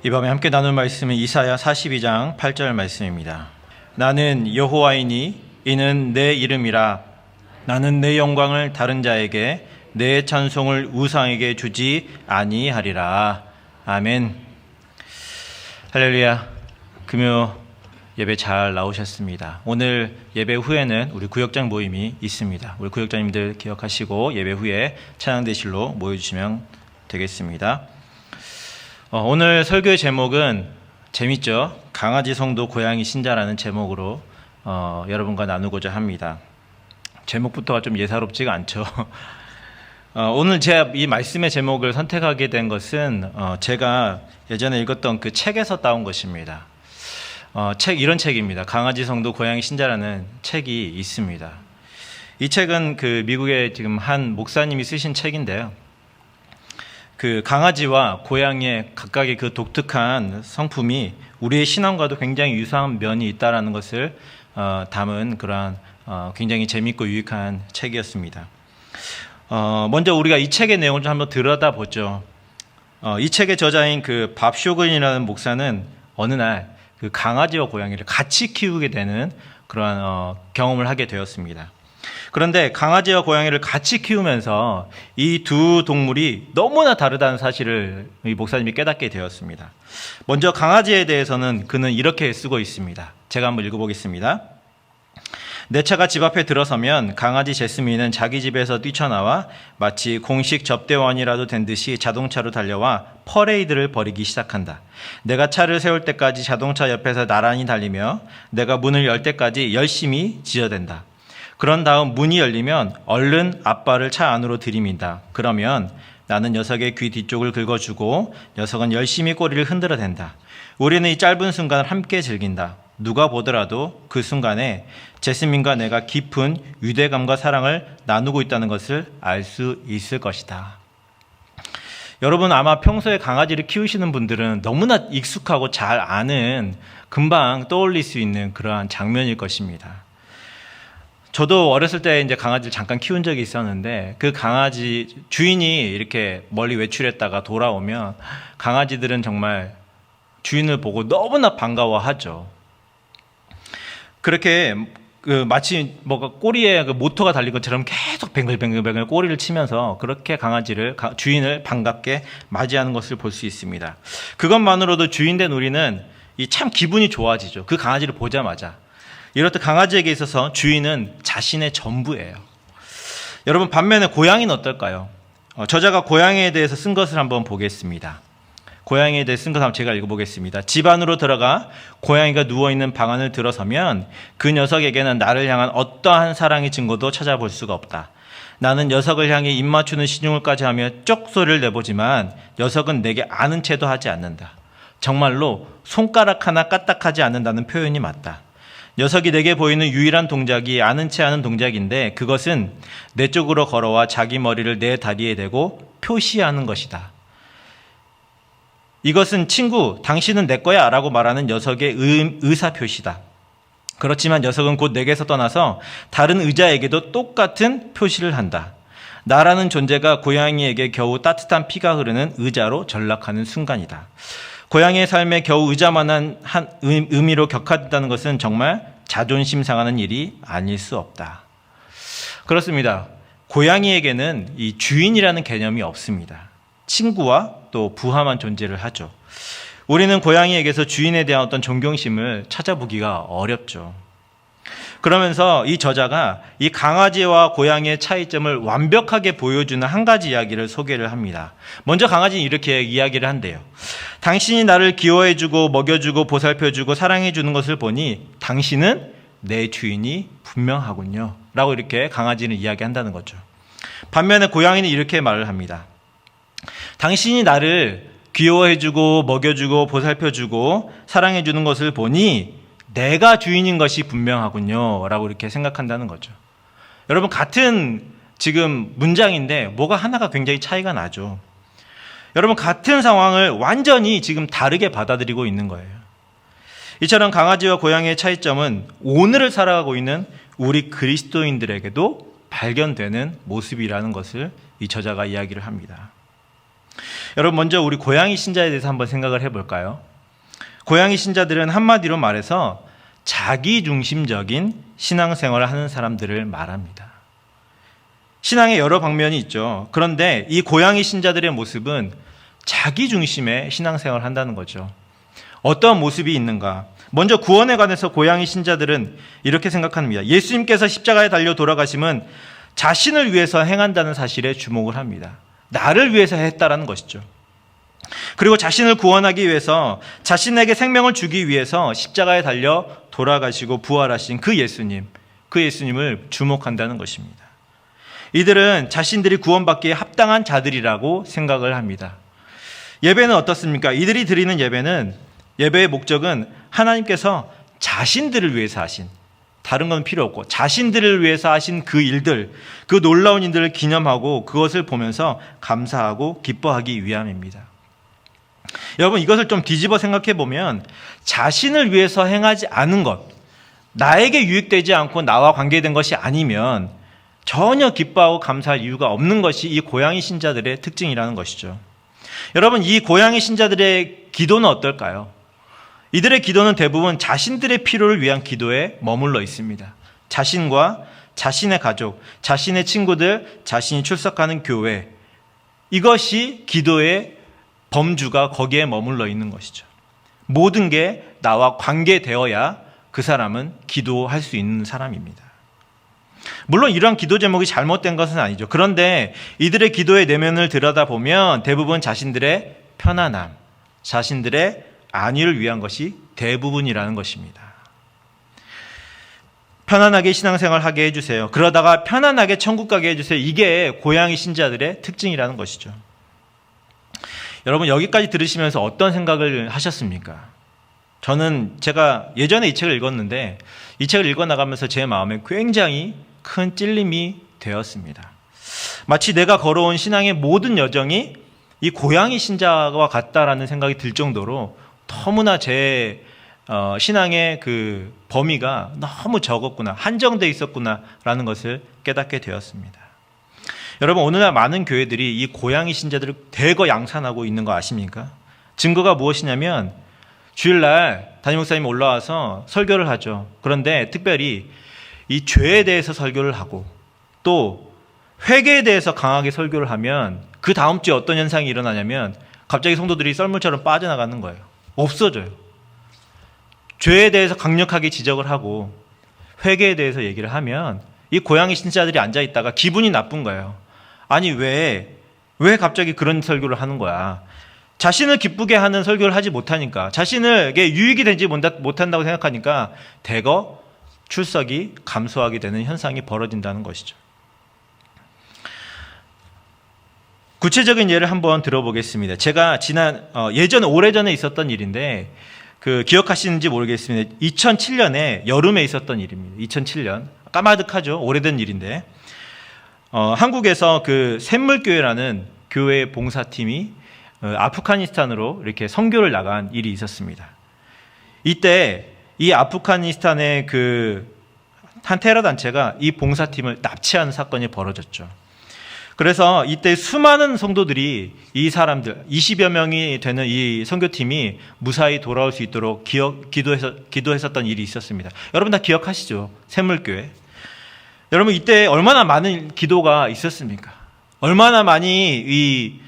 이 밤에 함께 나눌 말씀은 이사야 42장 8절 말씀입니다. 나는 여호와이니 이는 내 이름이라. 나는 내 영광을 다른 자에게 내 찬송을 우상에게 주지 아니하리라. 아멘. 할렐루야. 금요 예배 잘 나오셨습니다. 오늘 예배 후에는 우리 구역장 모임이 있습니다. 우리 구역장님들 기억하시고 예배 후에 찬양대실로 모여주시면 되겠습니다. 오늘 설교의 제목은 재밌죠? 강아지 성도 고양이 신자라는 제목으로 여러분과 나누고자 합니다. 제목부터가 좀 예사롭지가 않죠. 오늘 제가 이 말씀의 제목을 선택하게 된 것은 제가 예전에 읽었던 그 책에서 따온 것입니다. 이런 책입니다. 강아지 성도 고양이 신자라는 책이 있습니다. 이 책은 그 미국의 지금 한 목사님이 쓰신 책인데요. 그 강아지와 고양이의 각각의 그 독특한 성품이 우리의 신앙과도 굉장히 유사한 면이 있다라는 것을 담은 그러한 굉장히 재밌고 유익한 책이었습니다. 먼저 우리가 이 책의 내용을 좀 한번 들여다보죠. 이 책의 저자인 그 밥 쇼근이라는 목사는 어느 날 그 강아지와 고양이를 같이 키우게 되는 그러한 경험을 하게 되었습니다. 그런데 강아지와 고양이를 같이 키우면서 이 두 동물이 너무나 다르다는 사실을 이 목사님이 깨닫게 되었습니다. 먼저 강아지에 대해서는 그는 이렇게 쓰고 있습니다. 제가 한번 읽어보겠습니다. 내 차가 집 앞에 들어서면 강아지 제스민은 자기 집에서 뛰쳐나와 마치 공식 접대원이라도 된 듯이 자동차로 달려와 퍼레이드를 벌이기 시작한다. 내가 차를 세울 때까지 자동차 옆에서 나란히 달리며 내가 문을 열 때까지 열심히 지저댄다. 그런 다음 문이 열리면 얼른 앞발을 차 안으로 들이민다. 그러면 나는 녀석의 귀 뒤쪽을 긁어주고 녀석은 열심히 꼬리를 흔들어댄다. 우리는 이 짧은 순간을 함께 즐긴다. 누가 보더라도 그 순간에 제스민과 내가 깊은 유대감과 사랑을 나누고 있다는 것을 알 수 있을 것이다. 여러분 아마 평소에 강아지를 키우시는 분들은 너무나 익숙하고 잘 아는 금방 떠올릴 수 있는 그러한 장면일 것입니다. 저도 어렸을 때 이제 강아지를 잠깐 키운 적이 있었는데 그 강아지 주인이 이렇게 멀리 외출했다가 돌아오면 강아지들은 정말 주인을 보고 너무나 반가워하죠. 그렇게 마치 뭐가 꼬리에 그 모터가 달린 것처럼 계속 뱅글뱅글 꼬리를 치면서 그렇게 주인을 반갑게 맞이하는 것을 볼 수 있습니다. 그것만으로도 주인된 우리는 참 기분이 좋아지죠. 그 강아지를 보자마자. 이렇듯 강아지에게 있어서 주인은 자신의 전부예요. 여러분 반면에 고양이는 어떨까요? 저자가 고양이에 대해서 쓴 것을 한번 보겠습니다. 고양이에 대해 쓴 것을 한번 제가 읽어보겠습니다. 집 안으로 들어가 고양이가 누워있는 방 안을 들어서면 그 녀석에게는 나를 향한 어떠한 사랑의 증거도 찾아볼 수가 없다. 나는 녀석을 향해 입 맞추는 신용을까지 하며 쪽 소리를 내보지만 녀석은 내게 아는 채도 하지 않는다. 정말로 손가락 하나 까딱하지 않는다는 표현이 맞다. 녀석이 내게 보이는 유일한 동작이 아는 채 하는 동작인데 그것은 내 쪽으로 걸어와 자기 머리를 내 다리에 대고 표시하는 것이다. 이것은 친구, 당신은 내 거야 라고 말하는 녀석의 의사표시다. 그렇지만 녀석은 곧 내게서 떠나서 다른 의자에게도 똑같은 표시를 한다. 나라는 존재가 고양이에게 겨우 따뜻한 피가 흐르는 의자로 전락하는 순간이다. 고양이의 삶에 겨우 의자만한 의미로 격화된다는 것은 정말 자존심 상하는 일이 아닐 수 없다. 그렇습니다. 고양이에게는 이 주인이라는 개념이 없습니다. 친구와 또 부하만 존재를 하죠. 우리는 고양이에게서 주인에 대한 어떤 존경심을 찾아보기가 어렵죠. 그러면서 이 저자가 이 강아지와 고양이의 차이점을 완벽하게 보여주는 한 가지 이야기를 소개를 합니다. 먼저 강아지는 이렇게 이야기를 한대요. 당신이 나를 귀여워해주고 먹여주고 보살펴주고 사랑해주는 것을 보니 당신은 내 주인이 분명하군요. 라고 이렇게 강아지는 이야기한다는 거죠. 반면에 고양이는 이렇게 말을 합니다. 당신이 나를 귀여워해주고 먹여주고 보살펴주고 사랑해주는 것을 보니 내가 주인인 것이 분명하군요 라고 이렇게 생각한다는 거죠. 여러분 같은 지금 문장인데 뭐가 하나가 굉장히 차이가 나죠. 여러분 같은 상황을 완전히 지금 다르게 받아들이고 있는 거예요. 이처럼 강아지와 고양이의 차이점은 오늘을 살아가고 있는 우리 그리스도인들에게도 발견되는 모습이라는 것을 이 저자가 이야기를 합니다. 여러분, 먼저 우리 고양이 신자에 대해서 한번 생각을 해볼까요? 고양이 신자들은 한마디로 말해서 자기중심적인 신앙생활을 하는 사람들을 말합니다. 신앙에 여러 방면이 있죠. 그런데 이 고양이 신자들의 모습은 자기중심의 신앙생활을 한다는 거죠. 어떤 모습이 있는가? 먼저 구원에 관해서 고양이 신자들은 이렇게 생각합니다. 예수님께서 십자가에 달려 돌아가심은 자신을 위해서 행한다는 사실에 주목을 합니다. 나를 위해서 했다라는 것이죠. 그리고 자신을 구원하기 위해서, 자신에게 생명을 주기 위해서 십자가에 달려 돌아가시고 부활하신 그 예수님을 주목한다는 것입니다. 이들은 자신들이 구원받기에 합당한 자들이라고 생각을 합니다. 예배는 어떻습니까? 이들이 드리는 예배의 목적은 하나님께서 자신들을 위해서 하신, 다른 건 필요 없고 자신들을 위해서 하신 그 일들, 그 놀라운 일들을 기념하고 그것을 보면서 감사하고 기뻐하기 위함입니다. 여러분, 이것을 좀 뒤집어 생각해 보면 자신을 위해서 행하지 않은 것, 나에게 유익되지 않고 나와 관계된 것이 아니면 전혀 기뻐하고 감사할 이유가 없는 것이 이 고양이 신자들의 특징이라는 것이죠. 여러분, 이 고양이 신자들의 기도는 어떨까요? 이들의 기도는 대부분 자신들의 필요를 위한 기도에 머물러 있습니다. 자신과 자신의 가족, 자신의 친구들, 자신이 출석하는 교회, 이것이 기도의 범주가 거기에 머물러 있는 것이죠. 모든 게 나와 관계되어야 그 사람은 기도할 수 있는 사람입니다. 물론 이러한 기도 제목이 잘못된 것은 아니죠. 그런데 이들의 기도의 내면을 들여다보면 대부분 자신들의 편안함, 자신들의 안위를 위한 것이 대부분이라는 것입니다. 편안하게 신앙생활 하게 해주세요. 그러다가 편안하게 천국 가게 해주세요. 이게 고양이 신자들의 특징이라는 것이죠. 여러분, 여기까지 들으시면서 어떤 생각을 하셨습니까? 제가 예전에 이 책을 읽었는데 이 책을 읽어나가면서 제 마음에 굉장히 큰 찔림이 되었습니다. 마치 내가 걸어온 신앙의 모든 여정이 이 고양이 신자와 같다라는 생각이 들 정도로 너무나 제 신앙의 그 범위가 너무 적었구나, 한정되어 있었구나라는 것을 깨닫게 되었습니다. 여러분, 오늘날 많은 교회들이 이 고양이 신자들을 대거 양산하고 있는 거 아십니까? 증거가 무엇이냐면 주일날 담임 목사님이 올라와서 설교를 하죠. 그런데 특별히 이 죄에 대해서 설교를 하고 또 회개에 대해서 강하게 설교를 하면 그 다음 주에 어떤 현상이 일어나냐면 갑자기 성도들이 썰물처럼 빠져나가는 거예요. 없어져요. 죄에 대해서 강력하게 지적을 하고 회개에 대해서 얘기를 하면 이 고양이 신자들이 앉아있다가 기분이 나쁜 거예요. 아니 왜 갑자기 그런 설교를 하는 거야. 자신을 기쁘게 하는 설교를 하지 못하니까, 자신에게 유익이 되지 못한다고 생각하니까 대거 출석이 감소하게 되는 현상이 벌어진다는 것이죠. 구체적인 예를 한번 들어보겠습니다. 제가 오래전에 있었던 일인데 기억하시는지 모르겠습니다. 2007년에 여름에 있었던 일입니다. 2007년. 까마득하죠. 오래된 일인데 한국에서 그 샘물교회라는 교회 봉사팀이 아프가니스탄으로 이렇게 선교를 나간 일이 있었습니다. 이때 이 아프가니스탄의 한 테러 단체가 이 봉사팀을 납치하는 사건이 벌어졌죠. 그래서 이때 수많은 성도들이 이 사람들 20여 명이 되는 이 선교팀이 무사히 돌아올 수 있도록 기도했었던 일이 있었습니다. 여러분 다 기억하시죠? 샘물교회. 여러분 이때 얼마나 많은 기도가 있었습니까? 얼마나 많이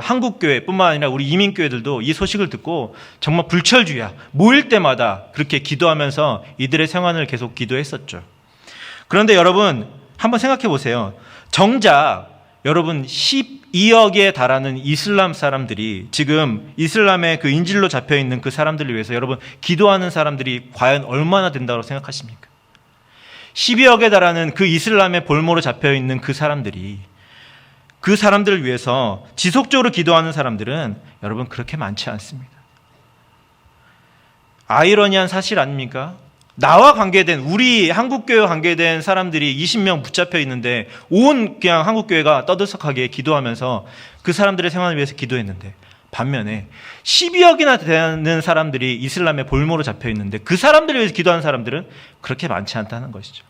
한국교회뿐만 아니라 우리 이민교회들도 이 소식을 듣고 정말 불철주야 모일 때마다 그렇게 기도하면서 이들의 생활을 계속 기도했었죠. 그런데 여러분 한번 생각해 보세요. 정작 여러분 12억에 달하는 이슬람 사람들이 지금 이슬람의 그 인질로 잡혀있는 그 사람들을 위해서 여러분 기도하는 사람들이 과연 얼마나 된다고 생각하십니까? 12억에 달하는 그 이슬람의 볼모로 잡혀있는 그 사람들을 위해서 지속적으로 기도하는 사람들은 여러분 그렇게 많지 않습니다. 아이러니한 사실 아닙니까? 나와 관계된 우리 한국교회와 관계된 사람들이 20명 붙잡혀 있는데 그냥 한국교회가 떠들썩하게 기도하면서 그 사람들의 생활을 위해서 기도했는데 반면에 12억이나 되는 사람들이 이슬람의 볼모로 잡혀 있는데 그 사람들을 위해서 기도하는 사람들은 그렇게 많지 않다는 것이죠.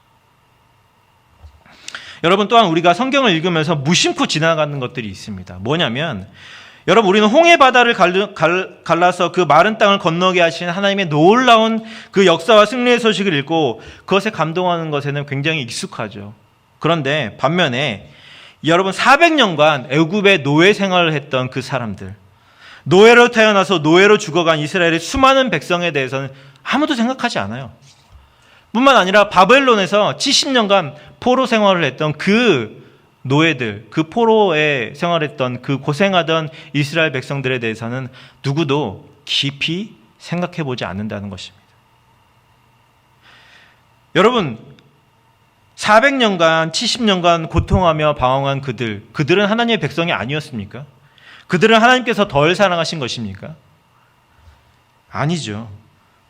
여러분 또한 우리가 성경을 읽으면서 무심코 지나가는 것들이 있습니다. 뭐냐면 여러분, 우리는 홍해 바다를 갈라서 그 마른 땅을 건너게 하신 하나님의 놀라운 그 역사와 승리의 소식을 읽고 그것에 감동하는 것에는 굉장히 익숙하죠. 그런데 반면에 여러분, 400년간 애굽의 노예 생활을 했던 그 사람들, 노예로 태어나서 노예로 죽어간 이스라엘의 수많은 백성에 대해서는 아무도 생각하지 않아요. 뿐만 아니라 바벨론에서 70년간 포로 생활을 했던 그 노예들, 그 포로에 생활했던 그 고생하던 이스라엘 백성들에 대해서는 누구도 깊이 생각해 보지 않는다는 것입니다. 여러분, 400년간, 70년간 고통하며 방황한 그들은 하나님의 백성이 아니었습니까? 그들은 하나님께서 덜 사랑하신 것입니까? 아니죠.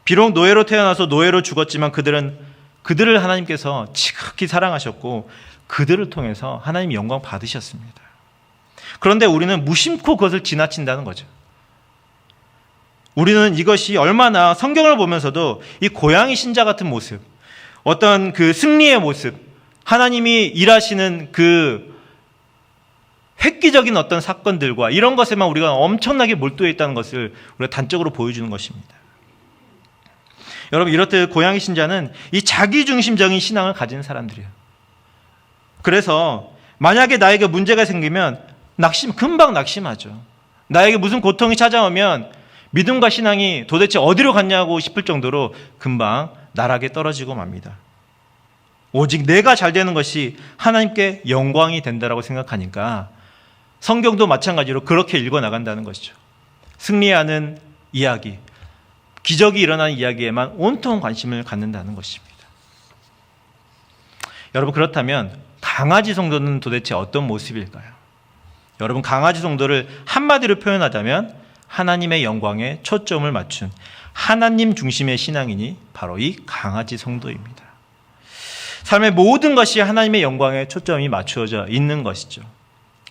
비록 노예로 태어나서 노예로 죽었지만 그들을 하나님께서 지극히 사랑하셨고 그들을 통해서 하나님 영광 받으셨습니다. 그런데 우리는 무심코 그것을 지나친다는 거죠. 우리는 이것이 얼마나 성경을 보면서도 이 고양이 신자 같은 모습, 어떤 그 승리의 모습, 하나님이 일하시는 그 획기적인 어떤 사건들과 이런 것에만 우리가 엄청나게 몰두해 있다는 것을 우리가 단적으로 보여주는 것입니다. 여러분, 이렇듯 고양이 신자는 이 자기중심적인 신앙을 가진 사람들이에요. 그래서 만약에 나에게 문제가 생기면 금방 낙심하죠. 나에게 무슨 고통이 찾아오면 믿음과 신앙이 도대체 어디로 갔냐고 싶을 정도로 금방 나락에 떨어지고 맙니다. 오직 내가 잘 되는 것이 하나님께 영광이 된다라고 생각하니까 성경도 마찬가지로 그렇게 읽어나간다는 것이죠. 승리하는 이야기, 기적이 일어나는 이야기에만 온통 관심을 갖는다는 것입니다. 여러분, 그렇다면 강아지 성도는 도대체 어떤 모습일까요? 여러분, 강아지 성도를 한마디로 표현하자면 하나님의 영광에 초점을 맞춘 하나님 중심의 신앙인이 바로 이 강아지 성도입니다. 삶의 모든 것이 하나님의 영광에 초점이 맞추어져 있는 것이죠.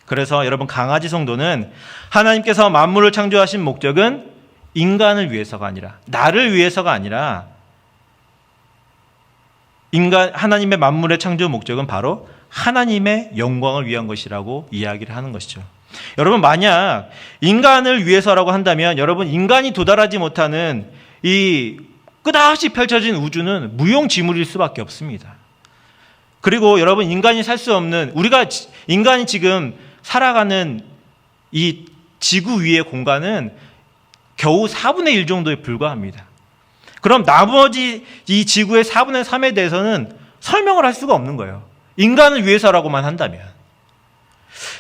그래서 여러분, 강아지 성도는 하나님께서 만물을 창조하신 목적은 인간을 위해서가 아니라, 나를 위해서가 아니라 하나님의 만물의 창조 목적은 바로 하나님의 영광을 위한 것이라고 이야기를 하는 것이죠. 여러분, 만약 인간을 위해서라고 한다면 여러분, 인간이 도달하지 못하는 이 끝없이 펼쳐진 우주는 무용지물일 수밖에 없습니다. 그리고 여러분, 인간이 살 수 없는, 인간이 지금 살아가는 이 지구 위의 공간은 겨우 4분의 1 정도에 불과합니다. 그럼 나머지 이 지구의 4분의 3에 대해서는 설명을 할 수가 없는 거예요. 인간을 위해서라고만 한다면.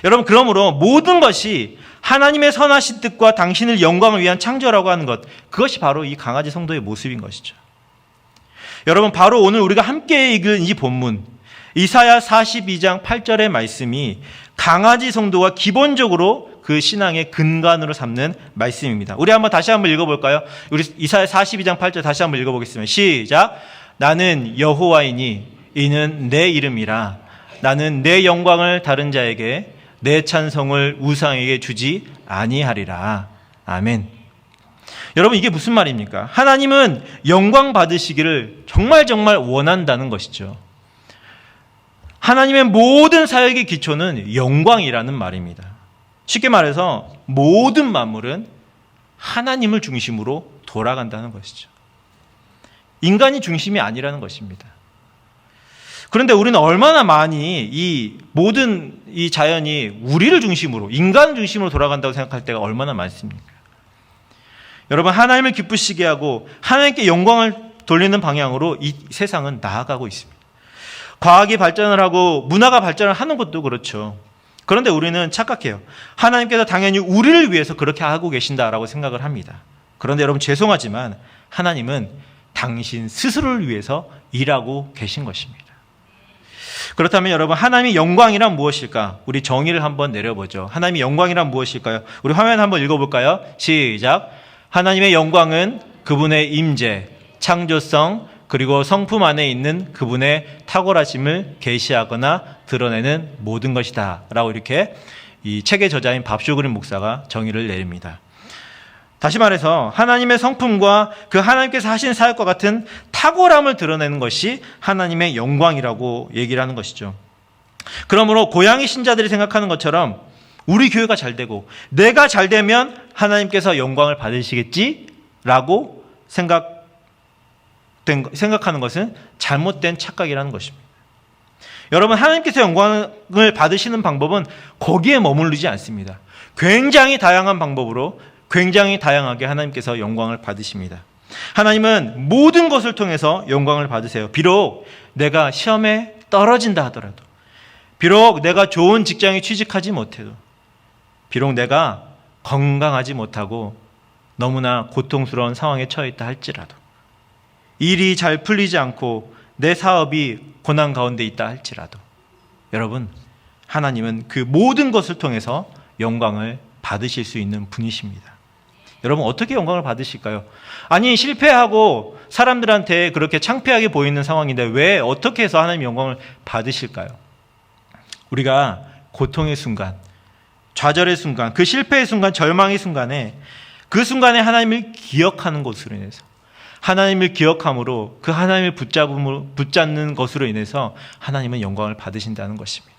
여러분, 그러므로 모든 것이 하나님의 선하신 뜻과 당신의 영광을 위한 창조라고 하는 것, 그것이 바로 이 강아지 성도의 모습인 것이죠. 여러분, 바로 오늘 우리가 함께 읽은 이 본문, 이사야 42장 8절의 말씀이 강아지 성도가 기본적으로 그 신앙의 근간으로 삼는 말씀입니다. 우리 다시 한번 읽어볼까요? 우리 이사야 42장 8절 다시 한번 읽어보겠습니다. 시작. 나는 여호와이니 이는 내 이름이라. 나는 내 영광을 다른 자에게, 내 찬송을 우상에게 주지 아니하리라. 아멘. 여러분, 이게 무슨 말입니까? 하나님은 영광 받으시기를 정말 원한다는 것이죠. 하나님의 모든 사역의 기초는 영광이라는 말입니다. 쉽게 말해서 모든 만물은 하나님을 중심으로 돌아간다는 것이죠. 인간이 중심이 아니라는 것입니다. 그런데 우리는 얼마나 많이 이 모든 이 자연이 우리를 중심으로, 인간 중심으로 돌아간다고 생각할 때가 얼마나 많습니까? 여러분, 하나님을 기쁘시게 하고 하나님께 영광을 돌리는 방향으로 이 세상은 나아가고 있습니다. 과학이 발전을 하고 문화가 발전을 하는 것도 그렇죠. 그런데 우리는 착각해요. 하나님께서 당연히 우리를 위해서 그렇게 하고 계신다라고 생각을 합니다. 그런데 여러분, 죄송하지만 하나님은 당신 스스로를 위해서 일하고 계신 것입니다. 그렇다면 여러분, 하나님의 영광이란 무엇일까? 우리 정의를 한번 내려보죠. 하나님의 영광이란 무엇일까요? 우리 화면 한번 읽어볼까요? 시작. 하나님의 영광은 그분의 임재, 창조성, 그리고 성품 안에 있는 그분의 탁월하심을 계시하거나 드러내는 모든 것이다 라고 이렇게 이 책의 저자인 밥쇼그린 목사가 정의를 내립니다. 다시 말해서 하나님의 성품과 그 하나님께서 하신 사역과 같은 탁월함을 드러내는 것이 하나님의 영광이라고 얘기를 하는 것이죠. 그러므로 고양이 신자들이 생각하는 것처럼 우리 교회가 잘 되고 내가 잘 되면 하나님께서 영광을 받으시겠지라고 생각하는 것은 잘못된 착각이라는 것입니다. 여러분, 하나님께서 영광을 받으시는 방법은 거기에 머무르지 않습니다. 굉장히 다양한 방법으로 굉장히 다양하게 하나님께서 영광을 받으십니다. 하나님은 모든 것을 통해서 영광을 받으세요. 비록 내가 시험에 떨어진다 하더라도, 비록 내가 좋은 직장에 취직하지 못해도, 비록 내가 건강하지 못하고 너무나 고통스러운 상황에 처해 있다 할지라도, 일이 잘 풀리지 않고 내 사업이 고난 가운데 있다 할지라도, 여러분, 하나님은 그 모든 것을 통해서 영광을 받으실 수 있는 분이십니다. 여러분, 어떻게 영광을 받으실까요? 아니, 실패하고 사람들한테 그렇게 창피하게 보이는 상황인데 왜 어떻게 해서 하나님 영광을 받으실까요? 우리가 고통의 순간, 좌절의 순간, 그 실패의 순간, 절망의 순간에, 그 순간에 하나님을 기억하는 것으로 인해서, 하나님을 기억함으로 그 하나님을 붙잡는 것으로 인해서 하나님은 영광을 받으신다는 것입니다.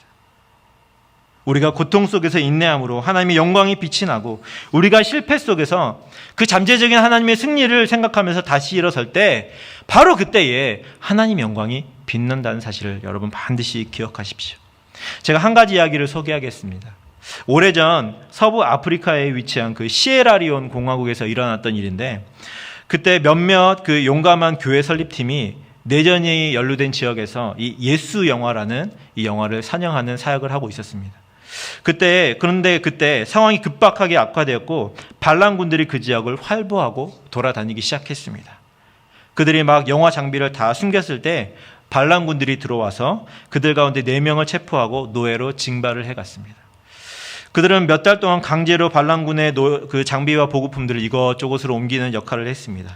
우리가 고통 속에서 인내함으로 하나님의 영광이 빛이 나고, 우리가 실패 속에서 그 잠재적인 하나님의 승리를 생각하면서 다시 일어설 때, 바로 그때에 하나님의 영광이 빛난다는 사실을 여러분 반드시 기억하십시오. 제가 한 가지 이야기를 소개하겠습니다. 오래전 서부 아프리카에 위치한 그 시에라리온 공화국에서 일어났던 일인데, 그때 몇몇 그 용감한 교회 설립팀이 내전이 연루된 지역에서 이 예수 영화라는 이 영화를 산영하는 사역을 하고 있었습니다. 그런데 그때 상황이 급박하게 악화되었고, 반란군들이 그 지역을 활보하고 돌아다니기 시작했습니다. 그들이 막 영화 장비를 다 숨겼을 때 반란군들이 들어와서 그들 가운데 4명을 체포하고 노예로 징발을 해갔습니다. 그들은 몇 달 동안 강제로 반란군의 그 장비와 보급품들을 이것저것으로 옮기는 역할을 했습니다.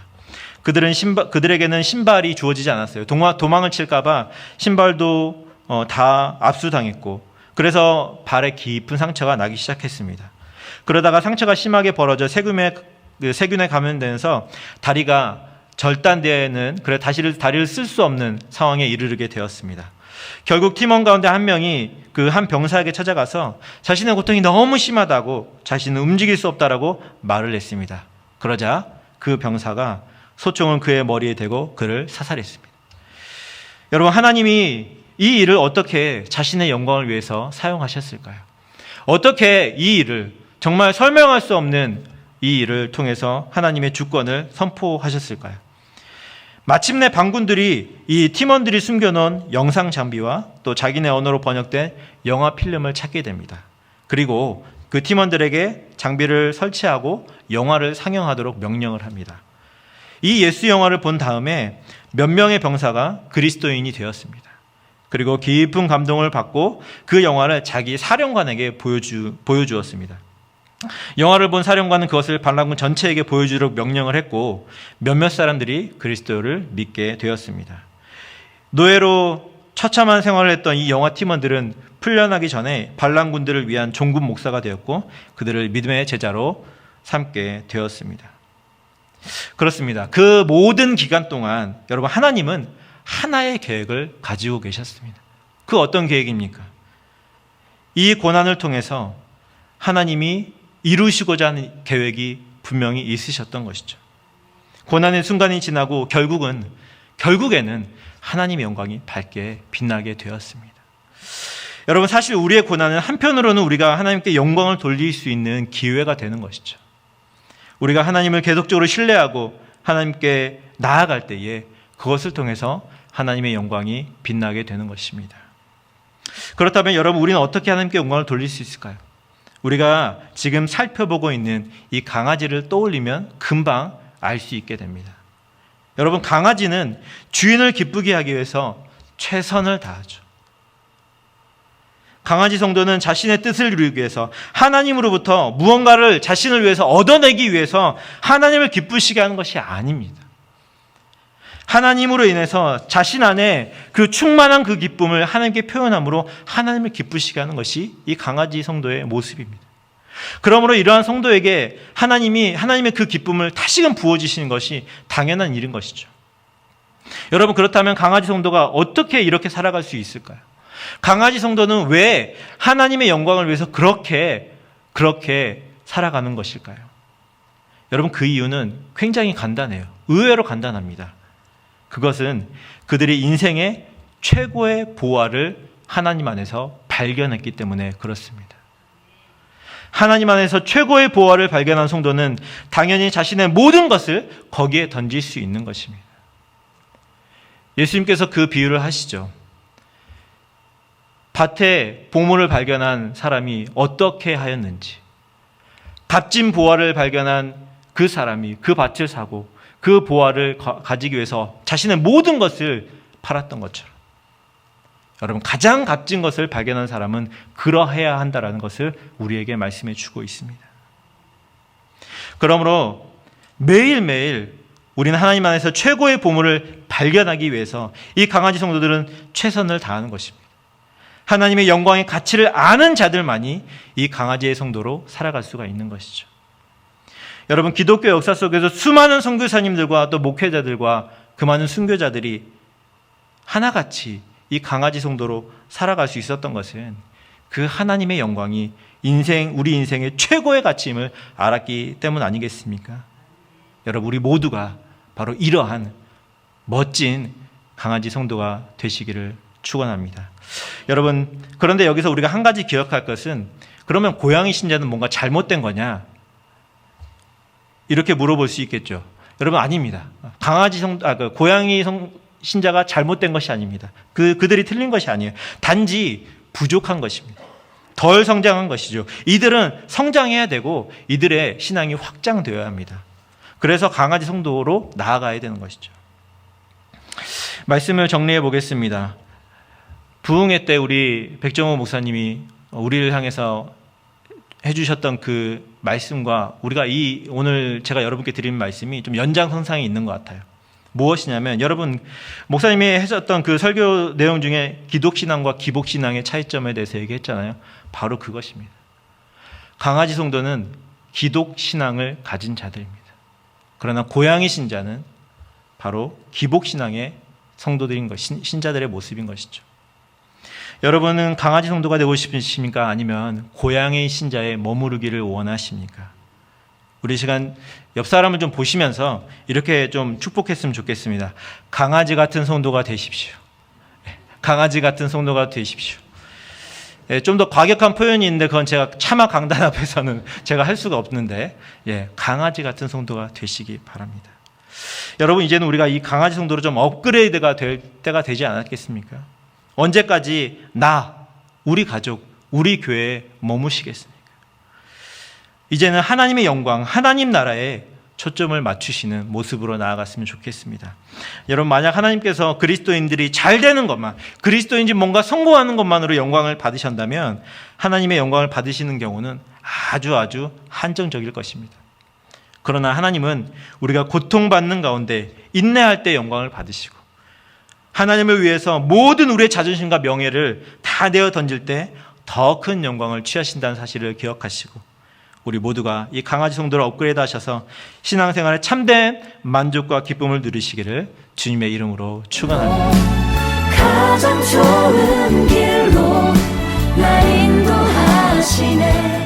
그들에게는 신발이 주어지지 않았어요. 도망을 칠까봐 신발도 다 압수당했고, 그래서 발에 깊은 상처가 나기 시작했습니다. 그러다가 상처가 심하게 벌어져 세균에 감염되면서 다리가 절단되는, 다리를 쓸 수 없는 상황에 이르게 되었습니다. 결국 팀원 가운데 한 명이 그 한 병사에게 찾아가서 자신의 고통이 너무 심하다고, 자신은 움직일 수 없다라고 말을 했습니다. 그러자 그 병사가 소총을 그의 머리에 대고 그를 사살했습니다. 여러분, 하나님이 이 일을 어떻게 자신의 영광을 위해서 사용하셨을까요? 어떻게 이 일을, 정말 설명할 수 없는 이 일을 통해서 하나님의 주권을 선포하셨을까요? 마침내 반군들이 이 팀원들이 숨겨놓은 영상 장비와 또 자기네 언어로 번역된 영화 필름을 찾게 됩니다. 그리고 그 팀원들에게 장비를 설치하고 영화를 상영하도록 명령을 합니다. 이 예수 영화를 본 다음에 몇 명의 병사가 그리스도인이 되었습니다. 그리고 깊은 감동을 받고 그 영화를 자기 사령관에게 보여주었습니다. 영화를 본 사령관은 그것을 반란군 전체에게 보여주도록 명령을 했고, 몇몇 사람들이 그리스도를 믿게 되었습니다. 노예로 처참한 생활을 했던 이 영화 팀원들은 풀려나기 전에 반란군들을 위한 종군 목사가 되었고, 그들을 믿음의 제자로 삼게 되었습니다. 그렇습니다. 그 모든 기간 동안 여러분, 하나님은 하나의 계획을 가지고 계셨습니다. 그 어떤 계획입니까? 이 고난을 통해서 하나님이 이루시고자 하는 계획이 분명히 있으셨던 것이죠. 고난의 순간이 지나고 결국에는 하나님의 영광이 밝게 빛나게 되었습니다. 여러분, 사실 우리의 고난은 한편으로는 우리가 하나님께 영광을 돌릴 수 있는 기회가 되는 것이죠. 우리가 하나님을 계속적으로 신뢰하고 하나님께 나아갈 때에 그것을 통해서 하나님의 영광이 빛나게 되는 것입니다. 그렇다면 여러분, 우리는 어떻게 하나님께 영광을 돌릴 수 있을까요? 우리가 지금 살펴보고 있는 이 강아지를 떠올리면 금방 알 수 있게 됩니다. 여러분, 강아지는 주인을 기쁘게 하기 위해서 최선을 다하죠. 강아지 성도는 자신의 뜻을 이루기 위해서, 하나님으로부터 무언가를 자신을 위해서 얻어내기 위해서 하나님을 기쁘시게 하는 것이 아닙니다. 하나님으로 인해서 자신 안에 그 충만한 그 기쁨을 하나님께 표현함으로 하나님을 기쁘시게 하는 것이 이 강아지 성도의 모습입니다. 그러므로 이러한 성도에게 하나님의 그 기쁨을 다시금 부어주시는 것이 당연한 일인 것이죠. 여러분, 그렇다면 강아지 성도가 어떻게 이렇게 살아갈 수 있을까요? 강아지 성도는 왜 하나님의 영광을 위해서 그렇게 그렇게 살아가는 것일까요? 여러분, 그 이유는 굉장히 간단해요. 의외로 간단합니다. 그것은 그들이 인생의 최고의 보화를 하나님 안에서 발견했기 때문에 그렇습니다. 하나님 안에서 최고의 보화를 발견한 성도는 당연히 자신의 모든 것을 거기에 던질 수 있는 것입니다. 예수님께서 그 비유를 하시죠. 밭에 보물을 발견한 사람이 어떻게 하였는지, 값진 보화를 발견한 그 사람이 그 밭을 사고 그 보화를 가지기 위해서 자신의 모든 것을 팔았던 것처럼, 여러분, 가장 값진 것을 발견한 사람은 그러해야 한다는 것을 우리에게 말씀해 주고 있습니다. 그러므로 매일매일 우리는 하나님 안에서 최고의 보물을 발견하기 위해서 이 강아지 성도들은 최선을 다하는 것입니다. 하나님의 영광의 가치를 아는 자들만이 이 강아지의 성도로 살아갈 수가 있는 것이죠. 여러분, 기독교 역사 속에서 수많은 선교사님들과 또 목회자들과 그 많은 순교자들이 하나같이 이 강아지 성도로 살아갈 수 있었던 것은 그 하나님의 영광이 우리 인생의 최고의 가치임을 알았기 때문 아니겠습니까? 여러분, 우리 모두가 바로 이러한 멋진 강아지 성도가 되시기를 축원합니다. 여러분, 그런데 여기서 우리가 한 가지 기억할 것은, 그러면 고양이 신자는 뭔가 잘못된 거냐? 이렇게 물어볼 수 있겠죠. 여러분, 아닙니다. 고양이 신자가 잘못된 것이 아닙니다. 그들이 틀린 것이 아니에요. 단지 부족한 것입니다. 덜 성장한 것이죠. 이들은 성장해야 되고 이들의 신앙이 확장되어야 합니다. 그래서 강아지 성도로 나아가야 되는 것이죠. 말씀을 정리해 보겠습니다. 부흥회 때 우리 백정호 목사님이 우리를 향해서 해주셨던 그 말씀과 우리가 오늘 제가 여러분께 드린 말씀이 좀 연장선상에 있는 것 같아요. 무엇이냐면, 여러분, 목사님이 하셨던 그 설교 내용 중에 기독신앙과 기복신앙의 차이점에 대해서 얘기했잖아요. 바로 그것입니다. 강아지 성도는 기독신앙을 가진 자들입니다. 그러나 고양이 신자는 바로 기복신앙의 성도들인 신자들의 모습인 것이죠. 여러분은 강아지 성도가 되고 싶으십니까? 아니면 고양이 신자에 머무르기를 원하십니까? 우리 시간 옆 사람을 좀 보시면서 이렇게 좀 축복했으면 좋겠습니다. 강아지 같은 성도가 되십시오. 강아지 같은 성도가 되십시오. 좀 더 과격한 표현이 있는데 그건 제가 차마 강단 앞에서는 제가 할 수가 없는데, 강아지 같은 성도가 되시기 바랍니다. 여러분, 이제는 우리가 이 강아지 성도로 좀 업그레이드가 될 때가 되지 않았겠습니까? 언제까지 우리 가족, 우리 교회에 머무시겠습니까? 이제는 하나님의 영광, 하나님 나라에 초점을 맞추시는 모습으로 나아갔으면 좋겠습니다. 여러분, 만약 하나님께서 그리스도인들이 잘 되는 것만, 그리스도인지 뭔가 성공하는 것만으로 영광을 받으신다면 하나님의 영광을 받으시는 경우는 아주 한정적일 것입니다. 그러나 하나님은 우리가 고통받는 가운데 인내할 때 영광을 받으시고, 하나님을 위해서 모든 우리의 자존심과 명예를 다 내어 던질 때 더 큰 영광을 취하신다는 사실을 기억하시고, 우리 모두가 이 강아지 성도를 업그레이드 하셔서 신앙생활에 참된 만족과 기쁨을 누리시기를 주님의 이름으로 축원합니다. 가장 좋은 길로 날 인도하시네.